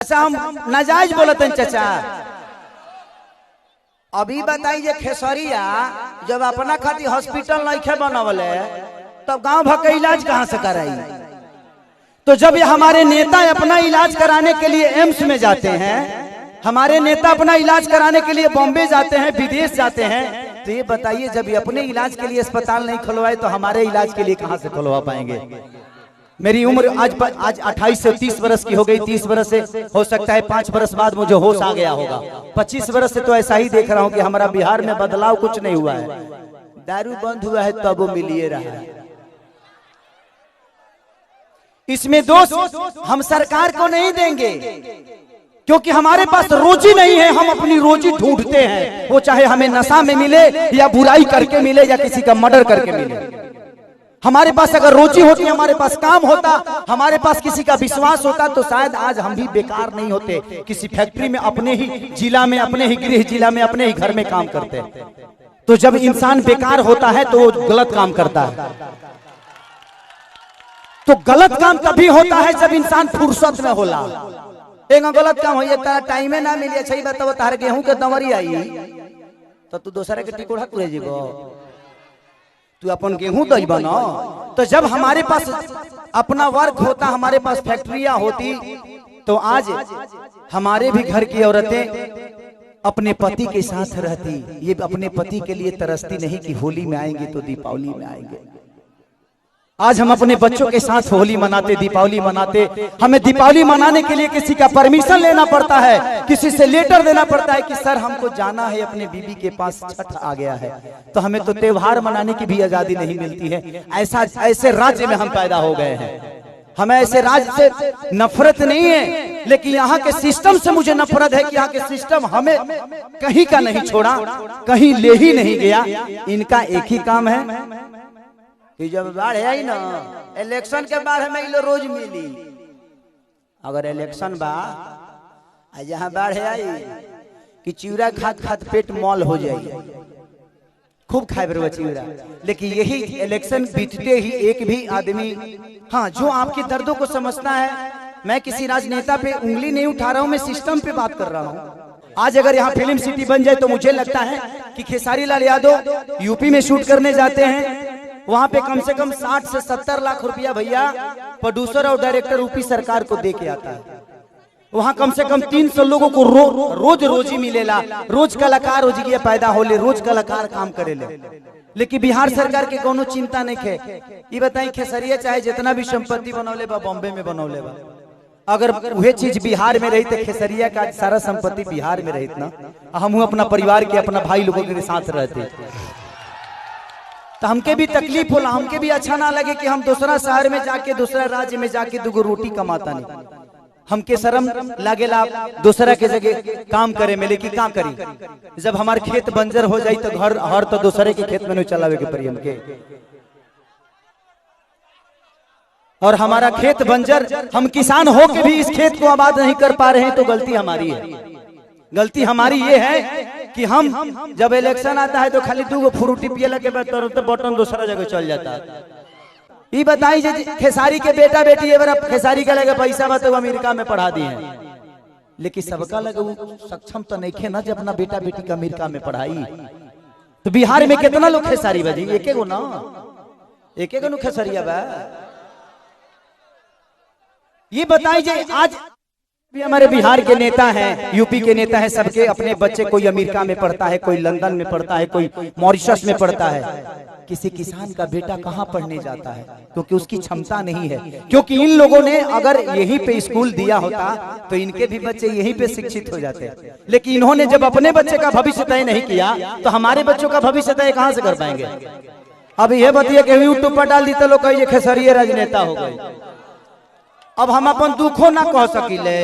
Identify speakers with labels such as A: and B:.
A: अच्छा हम नाजायज बोलते हैं चाचा। अभी बताइए खेसरिया जब अपना खातिर हॉस्पिटल नहीं बनवले तब गांव भर का इलाज कहां से कराई। तो जब ये हमारे नेता अपना इलाज कराने के लिए एम्स में जाते हैं, हमारे नेता अपना इलाज कराने के लिए बॉम्बे जाते हैं, विदेश जाते हैं, तो ये बताइए जब ये अपने इलाज के लिए अस्पताल नहीं खुलवाए तो हमारे इलाज के लिए कहां से खुलवा पाएंगे। मेरी उम्र आज 28 से 30 वर्ष की हो गई। 30 वर्ष से हो सकता है 5 वर्ष बाद मुझे होश आ गया होगा। 25 वर्ष से तो ऐसा ही देख रहा हूं कि हमारा बिहार में बदलाव कुछ नहीं हुआ है। दारू बंद हुआ है तब वो मिलिए रहा है। इसमें दोष हम सरकार को नहीं देंगे क्योंकि हमारे पास रोजी नहीं है। हम अपनी रोजी ढूंढते हैं, वो चाहे हमें नशा में मिले या बुराई करके मिले या किसी का मर्डर करके मिले। हमारे पास अगर रोजी होती, हमारे पास काम होता, हमारे पास किसी का विश्वास होता तो शायद आज हम भी बेकार नहीं होते। किसी फैक्ट्री में अपने ही जिला में, अपने ही गृह जिला में, अपने ही घर में काम करते। तो जब इंसान बेकार होता है तो वो गलत काम करता है। तो गलत काम तभी होता है जब इंसान फुर्सत में होला। एक गलत काम हो तारा टाइमे ना मिली। अच्छा ही बताओ तार गेहूं के दमरी आई तो तू दूसरे के टिकोड़ा तुरे जीवो, तू अपन गेहूं दई बना। तो जब हमारे पास अपना वर्क होता, हमारे पास फैक्ट्रियां होती, तो आज हमारे भी घर की औरतें अपने पति के साथ रहती। ये अपने पति के लिए तरसती नहीं कि होली में आएंगे तो दीपावली में आएंगे। आज हम अपने बच्चों के साथ होली मनाते, दीपावली मनाते। हमें दीपावली मनाने के लिए किसी का परमिशन लेना पड़ता है, किसी से लेटर देना पड़ता है कि सर हमको जाना है, अपने बीबी के पास छठ आ गया है। तो हमें तो त्योहार मनाने की भी आजादी नहीं मिलती है। ऐसे राज्य में हम पैदा हो गए हैं। हमें ऐसे राज्य से नफरत नहीं है, लेकिन यहाँ के सिस्टम से मुझे नफरत है कि यहाँ के सिस्टम हमें कहीं का नहीं छोड़ा, कहीं ले ही नहीं गया। इनका एक ही काम है कि जब बाढ़ आई ना, इलेक्शन के बाद हमें इलो रोज मिली। अगर इलेक्शन बा जहाँ बाढ़ आई कि चिवड़ा खात खात पेट मॉल हो जाए, खूब खाए बरवा चिवड़ा। लेकिन यही इलेक्शन बीतते ही एक भी आदमी, हाँ, जो आपके दर्दों को समझता है। मैं किसी राजनेता पे उंगली नहीं उठा रहा हूँ, मैं सिस्टम पे बात कर रहा हूँ। आज अगर यहाँ फिल्म सिटी बन जाए तो मुझे लगता है कि खेसारी लाल यादव यूपी में शूट करने जाते हैं, वहां पे कम से कम 60 से 70 लाख रुपया भैया प्रोड्यूसर और डायरेक्टर यूपी सरकार को दे के आता है। वहां कम से कम 300 लोगों को रोज रोजी मिलेला। रोज कलाकार हो जी पैदा होले, रोज कलाकार काम करेले। लेकिन बिहार सरकार के कोनो चिंता नहीं है। ये बताई खेसरिया चाहे जितना भी संपत्ति बनौले बा बॉम्बे में बनौले बा, अगर वह चीज बिहार में रही तो खेसरिया का सारा संपत्ति बिहार में रही ना, हम अपना परिवार के, अपना भाई लोगों के साथ रहते तो हमके भी तकलीफ होला, हमके भी अच्छा ना लगे कि हम दूसरा शहर में जाके, दूसरा राज्य में जाके दुगो रोटी कमाता नहीं। हमके शर्म लागेला दूसरा के जगह काम करे में। लेकिन क्या करी, जब हमारे खेत बंजर हो जाए तो घर हर तो दूसरे के खेत में नहीं चलावे के पड़ी हमके। और हमारा खेत बंजर, हम किसान हो के भी इस खेत को आबाद नहीं कर पा रहे हैं, तो गलती हमारी है। गलती हमारी ये है कि हम जब इलेक्शन आता है तो खाली 2 फ्रूटी पिए लगे तो बटन दूसरा जगह चल जाता है। ये बताई खेसारी के बेटा बेटी खेसारी का लगे पैसा बा तो अमेरिका में पढ़ा दिए हैं, लेकिन सबका लगे सक्षम तो नहीं खे ना जब अपना बेटा बेटी का अमेरिका में पढ़ाई। तो बिहार में कितना लोग खेसारी बजी, एक गो ना, एक गो खेसरिया बा। ये बताइए आज भी हमारे बिहार के नेता हैं, यूपी के नेता हैं, सबके अपने बच्चे, कोई अमेरिका में पढ़ता है, कोई लंदन में पढ़ता है, कोई मॉरिशस में पढ़ता है। किसी किसान का बेटा कहाँ पढ़ने जाता है क्योंकि उसकी क्षमता नहीं है। क्योंकि इन लोगों ने अगर यहीं पे स्कूल दिया होता तो इनके भी बच्चे यहीं पे शिक्षित हो जाते। लेकिन इन्होंने जब अपने बच्चे का भविष्य तय नहीं किया तो हमारे बच्चों का भविष्य तय कहाँ से कर पाएंगे। अब यह बताइए कि यूट्यूब पर डाल दी तो लोग कहिए खेसरिया राजनेता हो गए। अब हम अपन दुखों ना कह सकिले।